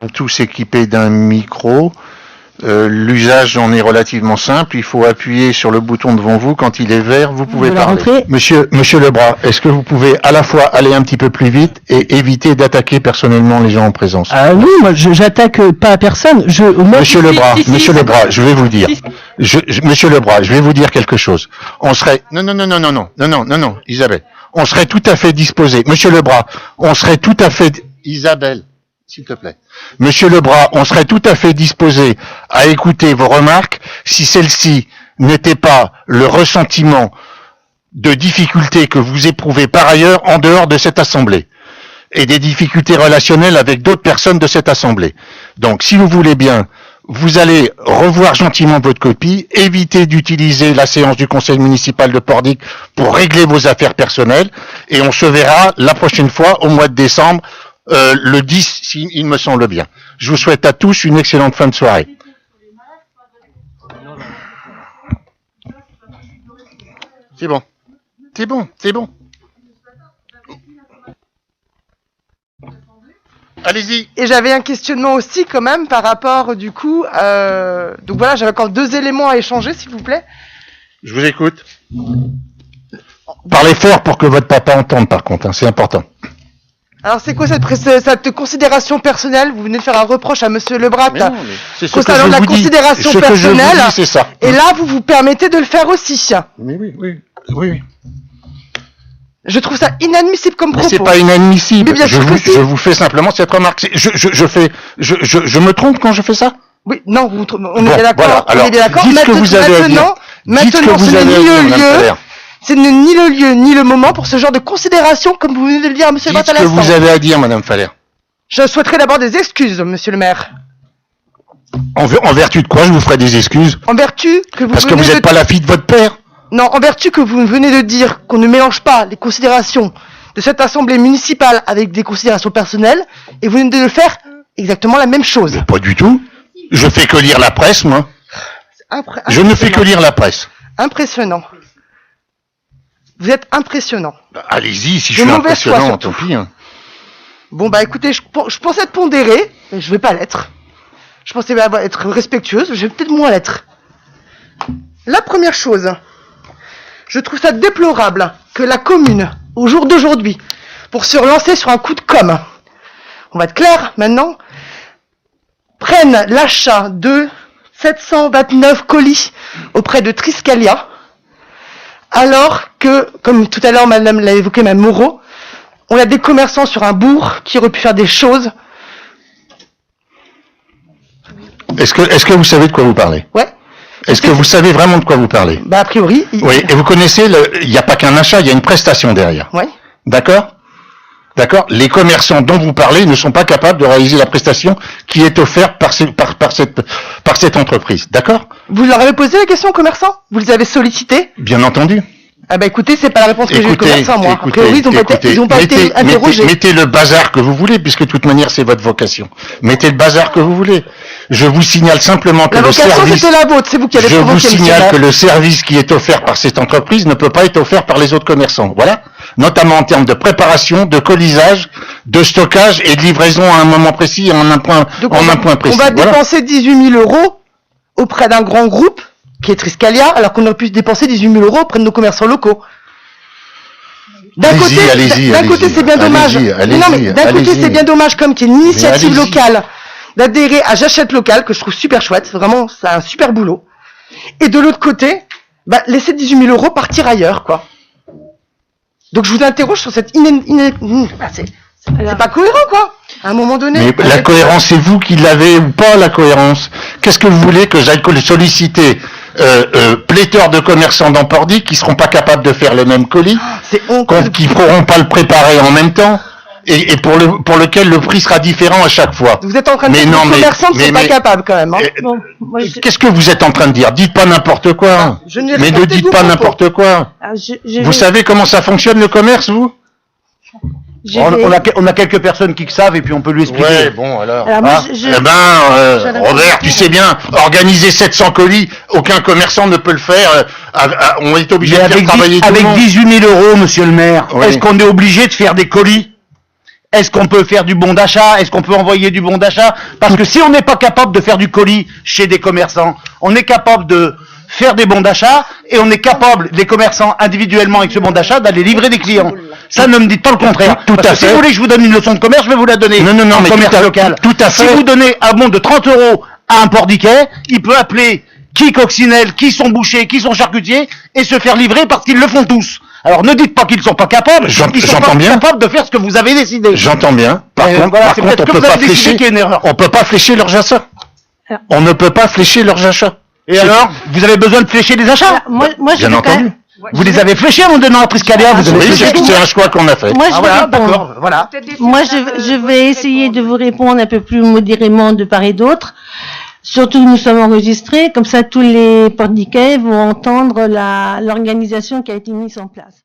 tous équipés d'un micro. L'usage en est relativement simple. Il faut appuyer sur le bouton devant vous. Quand il est vert, vous pouvez parler. Monsieur Lebras, est-ce que vous pouvez à la fois aller un petit peu plus vite et éviter d'attaquer personnellement les gens en présence? Ah oui, moi j'attaque pas à personne. Monsieur Lebras, je vais vous dire. Monsieur Lebras, je vais vous dire quelque chose. On serait non, Isabelle. On serait tout à fait disposé. Monsieur Lebras, on serait tout à fait Isabelle. S'il te plaît. Monsieur Lebras, on serait tout à fait disposé à écouter vos remarques si celles-ci n'étaient pas le ressentiment de difficultés que vous éprouvez par ailleurs en dehors de cette assemblée et des difficultés relationnelles avec d'autres personnes de cette assemblée. Donc, si vous voulez bien, vous allez revoir gentiment votre copie, éviter d'utiliser la séance du conseil municipal de Pordic pour régler vos affaires personnelles et on se verra la prochaine fois au mois de décembre le 10, il me semble bien. Je vous souhaite à tous une excellente fin de soirée. C'est bon. Allez-y. Et j'avais un questionnement aussi quand même par rapport du coup... donc voilà, j'avais encore 2 éléments à échanger s'il vous plaît. Je vous écoute. Parlez fort pour que votre papa entende par contre, hein, c'est important. Alors c'est quoi cette considération personnelle? Vous venez de faire un reproche à Monsieur Lebras concernant la considération personnelle. C'est ça. Et là vous vous permettez de le faire aussi. Mais oui. Je trouve ça inadmissible comme propos. Mais c'est pas inadmissible. Mais bien sûr que si. Je vous fais simplement cette remarque. Je me trompe quand je fais ça? Oui, non, on est bien d'accord. Voilà. On est bien d'accord. Dites ce que vous avez à dire. Maintenant, ce n'est ni le lieu. Ce n'est ni le lieu, ni le moment pour ce genre de considération, comme vous venez de le dire à Monsieur Lebras à l'instant. Dites ce que vous avez à dire, Madame Faller. Je souhaiterais d'abord des excuses, Monsieur le maire. En vertu de quoi je vous ferai des excuses? En vertu que vous Parce que vous n'êtes pas la fille de votre père? Non, en vertu que vous venez de dire qu'on ne mélange pas les considérations de cette assemblée municipale avec des considérations personnelles, et vous venez de faire exactement la même chose. Mais pas du tout. Je fais que lire la presse, moi. Je ne fais que lire la presse. Impressionnant. Vous êtes impressionnant. Allez-y, si je suis impressionnant, tant pis. Hein. Bon, bah écoutez, je pensais être pondéré, mais je vais pas l'être. Je pensais être respectueuse, je vais peut-être moins l'être. La première chose, je trouve ça déplorable que la commune, au jour d'aujourd'hui, pour se relancer sur un coup de com', on va être clair maintenant, prenne l'achat de 729 colis auprès de Triscalia, alors que, comme tout à l'heure madame l'a évoqué, Mme Moreau, on a des commerçants sur un bourg qui auraient pu faire des choses. Est-ce que vous savez de quoi vous parlez? Ouais. Est-ce que vous savez vraiment de quoi vous parlez? Bah, a priori. Oui, et vous connaissez, il n'y a pas qu'un achat, il y a une prestation derrière. Ouais. D'accord? Les commerçants dont vous parlez ne sont pas capables de réaliser la prestation qui est offerte par cette entreprise. D'accord? Vous leur avez posé la question aux commerçants? Vous les avez sollicités? Bien entendu. Ah bah écoutez, c'est pas la réponse que j'ai eu aux commerçants, moi. A priori, ils ont pas été interrogés. Mettez le bazar que vous voulez, puisque de toute manière, c'est votre vocation. Mettez le bazar que vous voulez. Je vous signale simplement que le service... La vocation, c'était la vôtre, c'est vous qui avez provoqué. Je vous signale que le service qui est offert par cette entreprise ne peut pas être offert par les autres commerçants. Voilà. Notamment en termes de préparation, de colisage, de stockage et de livraison à un moment précis et en un point précis. On va dépenser 18 000 € auprès d'un grand groupe, qui est Triscalia, alors qu'on aurait pu dépenser 18 000 € auprès de nos commerçants locaux. D'un côté, c'est bien dommage. D'un côté, c'est bien dommage, comme qu'il y ait une initiative locale d'adhérer à J'achète local, que je trouve super chouette. Vraiment, c'est un super boulot. Et de l'autre côté, laisser 18 000 € partir ailleurs, quoi. Donc je vous interroge sur cette c'est pas cohérent, quoi. À un moment donné. Mais la cohérence, c'est vous qui l'avez ou pas, la cohérence? Qu'est-ce que vous voulez que j'aille solliciter pléthore de commerçants dans Pordic qui seront pas capables de faire le même colis, qui pourront pas le préparer en même temps, et pour lequel le prix sera différent à chaque fois. Vous êtes en train de dire que les commerçants ne sont pas capables quand même. Hein. Qu'est-ce que vous êtes en train de dire? Dites pas n'importe quoi. Mais ne dites pas n'importe quoi. Vous savez comment ça fonctionne le commerce, vous? On a quelques personnes qui savent et puis on peut lui expliquer. Ouais, bon, alors Robert, tu sais bien, organiser 700 colis, aucun commerçant ne peut le faire. On est obligé de faire travailler tout le monde. Avec 18 000 €, monsieur le maire, est-ce qu'on est obligé de faire des colis? est-ce qu'on peut faire du bon d'achat? Est-ce qu'on peut envoyer du bon d'achat? Parce que si on n'est pas capable de faire du colis chez des commerçants, on est capable de faire des bons d'achat et on est capable, les commerçants individuellement avec ce bon d'achat, d'aller livrer des clients. Ça, ne me dites pas le contraire. Tout Parce à que si fait. vous voulez que je vous donne une leçon de commerce, je vais vous la donner. Non, en mais commerce local. tout à fait. Si vous donnez un bon de 30 € à un pordiquet, il peut appeler qui coccinelle, qui sont bouchers, qui sont charcutiers et se faire livrer parce qu'ils le font tous. Alors ne dites pas qu'ils ne sont pas capables, ils sont J'entends pas bien. capables de faire ce que vous avez décidé. J'entends bien. Par contre, voilà, c'est peut-être on que peut vous avez pas décidé flécher. qu'il y a une erreur. On peut pas flécher leurs achats. On ne peut pas flécher leurs achats. Et alors, vous avez besoin de flécher des achats? Moi, je Bien veux quand entendu. même- Vous les avez fléchés en donnant un Triscalia, vous avez Oui, fléché tout. c'est un choix qu'on a fait. Moi, je Ah veux voilà, répondre. d'accord, voilà. Moi, je vais essayer de vous répondre un peu plus modérément de part et d'autre. Surtout, nous sommes enregistrés, comme ça tous les pordiquets vont entendre l'organisation qui a été mise en place.